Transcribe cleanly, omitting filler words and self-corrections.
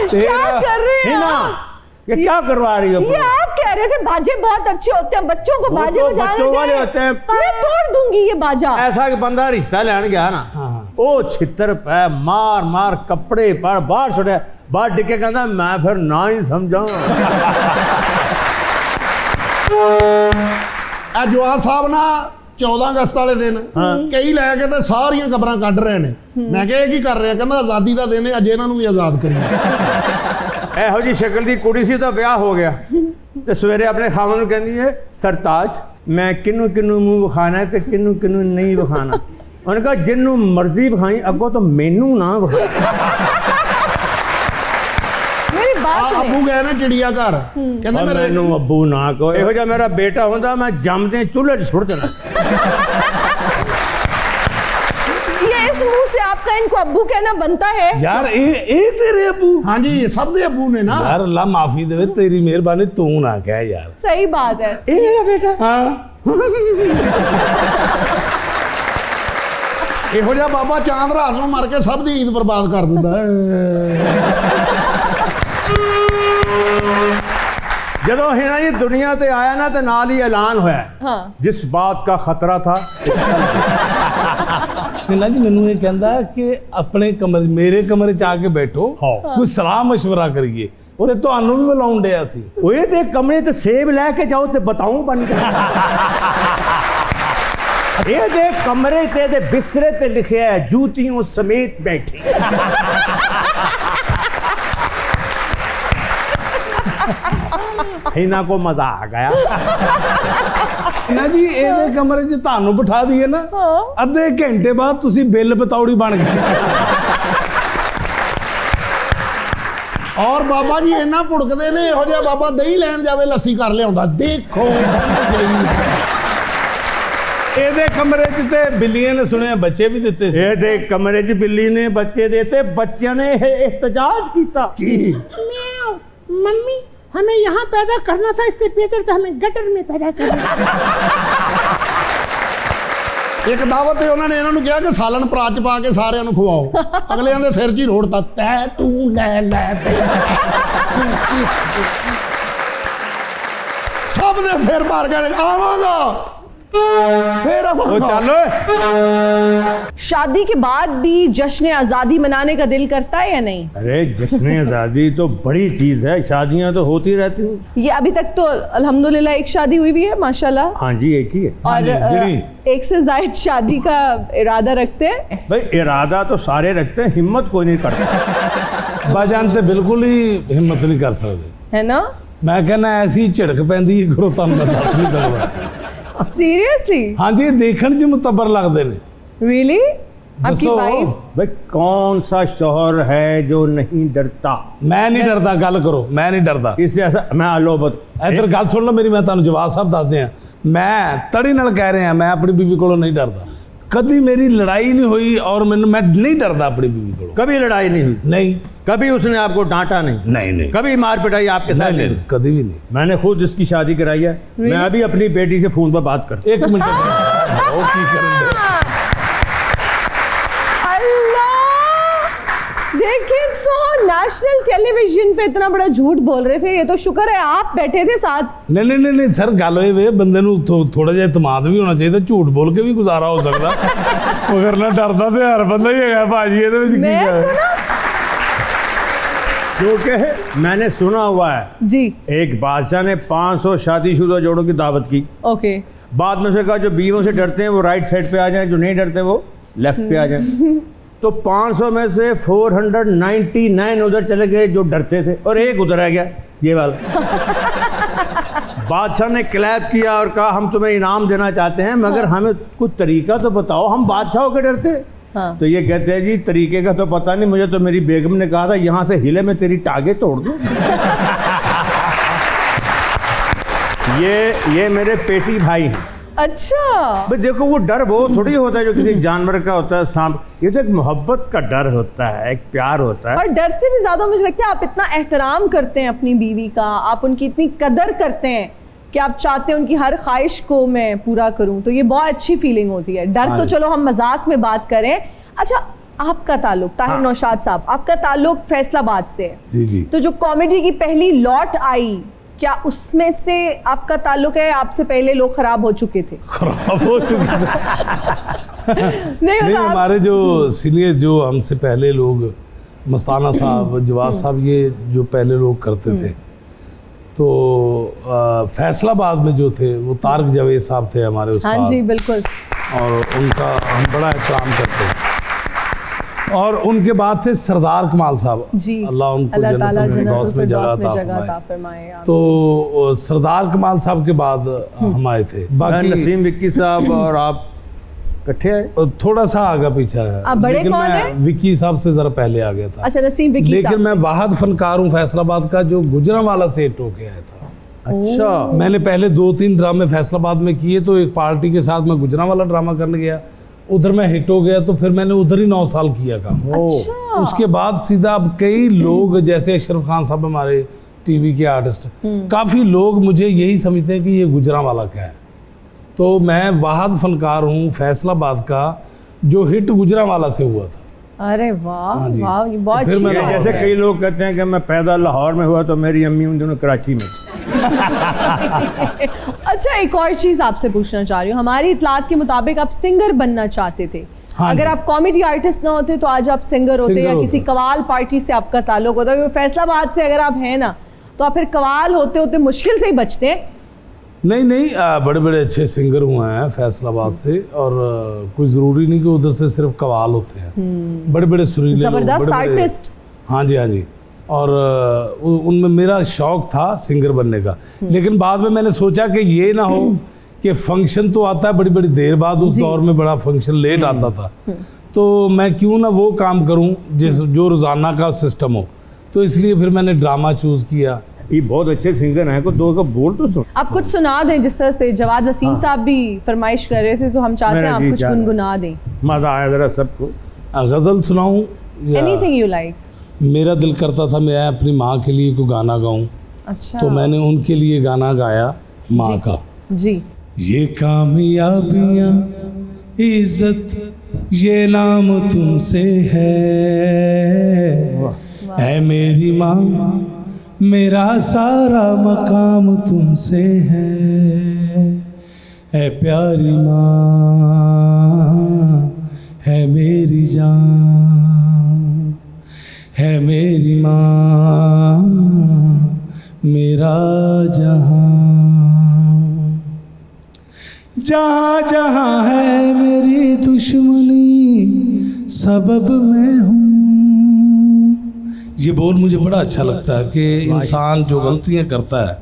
क्या कर रहे हैं ना, ये क्या करवा रही हो? ये आप कह रहे थे बाजे बहुत अच्छे होते हैं, बच्चों को बाजे तो बजाने बच्चों वाले होते हैं। मैं तोड़ दूंगी ये बाजा। ऐसा कि बंदा रिश्ता लेने गया ना, ओ छितर पे मार मार कपड़े पर बाहर छुड़े, बाहर डिके कहता मैं फिर ना ही समझा। जवान साहब ना 14 अगस्त वाले दिन कई लैके तो सारिया खबर कढ़ रहे हैं। मैं क्या की कर रहे हैं, कहना आज़ादी का दिन है, अज इन्हों भी आज़ाद करिए। ਇਹੋ जी शक्ल की कुड़ी सी तो ब्याह हो गया तो सवेरे अपने खावन ਨੂੰ ਕਹਿੰਦੀ है सरताज मैं किनू किनू मूँह विखाना है तो किनू किनू नहीं विखाना। उन्होंने कहा जिन्नू मर्जी विखाई अगों तो मैनू ना विखा। मेरी बात सुने। अबू गए ना चिड़िया घर, कहते मेरे मैनू अबू ना कहो, ਇਹੋ ਜਿਹਾ मेरा बेटा होंदा मैं जमदे चूल्हे 'ਚ सुट देना। ये इस मुंह से आपका इनको अब्बू कहना बनता है यार ए तेरे अबू? हाँ जी, सब दे अबू ने ना। यार अल्लाह माफी देवे, तेरी मेहरबानी, तू ना कह यार। सही बात है। ਇਹ ਮੇਰਾ बेटा हाँ ਇਹੋ ਜਿਹਾ ਬਾਬਾ ਚਾਂਦ ਰਾਤ ਨੂੰ ਮਰ ਕੇ ਸਭ ਦੀ ਈਦ ਬਰਬਾਦ ਕਰ ਦਿੰਦਾ ਹੈ। ਜਦੋਂ ਹੈ ਨਾ ਇਹ ਦੁਨੀਆ ਤੇ ਆਇਆ ਨਾ ਤੇ ਨਾਲ ਹੀ ਐਲਾਨ ਹੋਇਆ हाँ जिस बात का खतरा था ना जी मैनू ये कहता कि अपने कमरे मेरे कमरे च आके बैठो, कोई सलाह मशवरा करिए, ते तुहानू भी बुलाउण डिया सी। ओए ते कमरे ते सेब लेके जाओ ते बताऊं बन के। ये दे कमरे ते दे बिस्तरे ते लिखिया है जूतियों समेत बैठी। इन्हां को मजा आ गया ना जी ਇਹਦੇ ਕਮਰੇ 'ਚ ਤੁਹਾਨੂੰ ਬਿਠਾ ਦਈਏ ਨਾ, ਅੱਧੇ ਘੰਟੇ ਬਾਅਦ ਤੁਸੀਂ ਬਿੱਲ ਬਤੌੜੀ ਬਣ ਗਏ। ਔਰ ਬਾਬਾ ਜੀ ਇੰਨਾ ਭੁੜਕਦੇ ਨੇ, ਇਹੋ ਜਿਹਾ ਬਾਬਾ ਦਹੀਂ ਲੈਣ ਜਾਵੇ ਲੱਸੀ ਕਰ ਲਿਆਉਂਦਾ। ਦੇਖੋ ਇਹਦੇ ਕਮਰੇ 'ਚ ਤੇ ਬਿੱਲੀਆਂ ਨੇ ਸੁਣਿਆ ਬੱਚੇ ਵੀ ਦਿੱਤੇ ਸੀ। ये दे कमरे च बिल्ली ने बच्चे देते, बच्चे ने एहतजाज किया म्याऊ, मम्मी हमें यहाँ पैदा करना था, इससे बेहतर था हमें गटर में पैदा करना। एक दावत है, उन्होंने इन्होंने कहा कि सालन परात च पा के सारिਆਂ ਨੂੰ ਖਵਾਓ। ਅਗਲਿਆਂ ਦੇ ਸਿਰ 'ਚ ਹੀ ਰੋੜਤਾ, ਤੈ ਤੂੰ ਲੈ ਲੈ ਸਭ ਨੇ ਫਿਰ ਮਾਰ ਕੇ ਆਵਾਂਗਾ फिर अब तो चलो। शादी के बाद भी जश्न आज़ादी मनाने का दिल करता है या नहीं? अरे जश्न आज़ादी तो बड़ी चीज है, शादियां तो होती रहती हैं। ये अभी तक तो अल्हम्दुलिल्लाह एक शादी हुई भी है माशाल्लाह, हाँ जी एक ही है। और एक से जायद शादी का इरादा रखते हैं। भाई इरादा तो सारे रखते हैं, हिम्मत कोई नहीं करता। बाजान ते बिल्कुल ही हिम्मत नहीं कर सकते, है ना? मैं कहना ऐसी झिड़क पैंदी करो तुहानू मैं दस नहीं सकदा। सीरियसली? हाँ जी, देखण 'ਚ मुतबर लगदे ने। रियली? आपकी दसो। वाइफ? भाई कौन सा शौहर है जो नहीं डरता? मैं नहीं डरदा, गल करो, मैं नहीं डरदा। इससे ऐसा मैं आलो बत इधर गल सुन लो मेरी, मैं तुहानू जवाब साहब दस दियां। मैं तड़ी नाल कह रहा, मैं अपनी बीवी कोलों नहीं डरदा, कभी मेरी लड़ाई नहीं हुई और मैं नहीं डरदा अपनी बीवी कोलों। कभी लड़ाई नहीं हुई? नहीं। कभी उसने आपको डांटा नहीं? नहीं नहीं कभी मार पिटाई आपके साथ नहीं, नहीं? कभी भी नहीं। मैंने खुद इसकी शादी कराई है। मैं अभी अपनी बेटी से फोन पर बात कर। एक मिनट देखिए तो नेशनल टेलीविजन पे इतना बड़ा झूठ बोल रहे थे, ये तो शुक्र है आप बैठे थे साथ। नहीं नहीं नहीं सर, गल ये बंदे नूं थोड़ा जिहा इतमाद भी होना चाहिए, झूठ बोल के भी गुजारा हो सकता। मगर ना डरदा ते हर बंदा ही है भाजी, ਇਹਦੇ ਵਿੱਚ ਕੀ है। क्योंकि मैंने सुना हुआ है जी, एक बादशाह ने 500 शादीशुदा जोड़ों की दावत की। ओके। बाद में से कहा जो बीवियों से डरते हैं वो राइट साइड पे आ जाएं, जो नहीं डरते वो लेफ्ट पे आ जाएं। तो 500 में से 499 उधर चले गए जो डरते थे और एक उधर आ गया ये वाला। बादशाह ने क्लैप किया और कहा हम तुम्हें इनाम देना चाहते हैं, मगर हमें कुछ तरीका तो बताओ, हम बादशाहों के डरते हैं। हाँ। तो ये कहते हैं जी तरीके का तो पता नहीं, मुझे तो मेरी बेगम ने कहा था यहाँ से हिले में तेरी टांगे तोड़ दूं। ये मेरे पेटी भाई हैं। अच्छा। भाई देखो वो डर वो थोड़ी होता है जो किसी जानवर का होता है, सांप। ये तो एक मोहब्बत का डर होता है, एक प्यार होता है। और डर से भी ज्यादा मुझे लगता है आप इतना एहतराम करते हैं अपनी बीवी का, आप उनकी इतनी कदर करते हैं कि आप चाहते हैं उनकी हर ख्वाहिश को मैं पूरा करूं, तो ये बहुत अच्छी फीलिंग होती है। डर तो चलो हम मजाक में बात करें। अच्छा, आपका ताल्लुक ताहिर हाँ। नौशाद साहब, आपका ताल्लुक फैसलाबाद से है, जी जी। तो जो कॉमेडी की पहली लॉट आई, क्या उसमें से आपका ताल्लुक है? आपसे पहले लोग खराब हो चुके थे? खराब हो चुके थे। नहीं, नहीं, मतलब आप- हमारे जो सीनियर जो हमसे पहले लोग, मस्ताना साहब, जवाद साहब, ये जो पहले लोग करते थे, तो फैसलाबाद में जो थे वो तारक जावेद साहब थे हमारे हाँ उस्ताद, जी बिल्कुल। और उनका हम बड़ा एहतराम करते हैं। और उनके बाद थे सरदार कमाल साहब, जी, अल्लाह उनको अल्लाह ताला जन्नतुल जन्नतुल फिरदौस में जगह फिरदौस में अता जगह फरमाए। अता फरमाए, आमीन। तो सरदार कमाल साहब के बाद हम आए थे। मैं बाकी नसीम विक्की साहब और आप इकट्ठे आए? थोड़ा सा आगा पीछा है। आप बड़े लेकिन कौन मैं हैं? विक्की साहब से जरा पहले आ गया था। अच्छा, नसीम विक्की लेकिन साहब। मैं वाहद फनकार हूँ फैसलाबाद का, जो गुजरांवाला से हिट होके आया था। अच्छा, मैंने पहले 2-3 ड्रामे फैसलाबाद में किए, तो एक पार्टी के साथ मैं गुजरांवाला ड्रामा करने गया, उधर मैं हिट हो गया, तो फिर मैंने उधर ही 9 साल किया काम। अच्छा। उसके बाद सीधा अब कई लोग, जैसे अशरफ खान साहब हमारे टीवी के आर्टिस्ट, काफ़ी लोग मुझे यही समझते हैं कि ये गुजरांवाला का है। तो मैं वाहद फनकार हूँ फैसलाबाद का, जो हिट गुजरांवाला से हुआ था। अरे वाह हाँ जी। वाह, ये बहुत तो फिर अच्छी मैंने बात जैसे है। कई लोग कहते हैं कि मैं पैदा लाहौर में हुआ तो मेरी अम्मी उन दिनों कराची में। अच्छा, एक और चीज आपसे पूछना चाह रही हूँ, हमारी इतलात के मुताबिक आप सिंगर बनना चाहते थे। हाँ अगर जी। आप कॉमेडी आर्टिस्ट ना होते तो आज आप सिंगर होते, सिंगर या किसी होते। कवाल पार्टी से आपका ताल्लुक होता, क्योंकि फैसलाबाद से अगर आप हैं ना, तो आप फिर कवाल होते होते मुश्किल से ही बचते हैं। नहीं, बड़े बड़े अच्छे सिंगर हुए हैं फैसलाबाद से, और कोई ज़रूरी नहीं कि उधर से सिर्फ कवाल होते हैं। बड़े बड़े सुरीले लोग, जबरदस्त बड़े-बड़े- आर्टिस्ट। हाँ जी, हाँ जी। और उनमें मेरा शौक था सिंगर बनने का, लेकिन बाद में मैंने सोचा कि ये ना हो कि फंक्शन तो आता है बड़ी बड़ी देर बाद, उस दौर में बड़ा फंक्शन लेट आता था, तो मैं क्यों ना वो काम करूं जो रोज़ाना का सिस्टम हो। तो इसलिए फिर मैंने ड्रामा चूज़ किया। ये बहुत अच्छे सिंगर हैं, को दो का बोल तो सुन। आप कुछ सुना दें, जिस तरह से जवाद वसीम साहब भी फरमाइश कर रहे थे, तो हम चाहते हैं मेरा आप जी कुछ चाह रहा है। गुनगुना दें। मजा आया जरा सबको। गज़ल सुनाऊं या एनीथिंग यू लाइक। मेरा दिल करता था मैं अपनी माँ के लिए कोई गाना गाऊं, अच्छा। तो मैंने उनके लिए गाना गाया माँ का। जी। ये कामयाबियाँ इज्जत ये नाम तुमसे है, ऐ मेरी माँ मेरा सारा मकाम तुमसे है, ऐ प्यारी माँ है मेरी जान, है मेरी माँ मेरा जहां, जहाँ जहाँ है मेरी दुश्मनी सबब मैं हूँ। ये बोल मुझे बड़ा अच्छा लगता है कि इंसान जो गलतियाँ करता है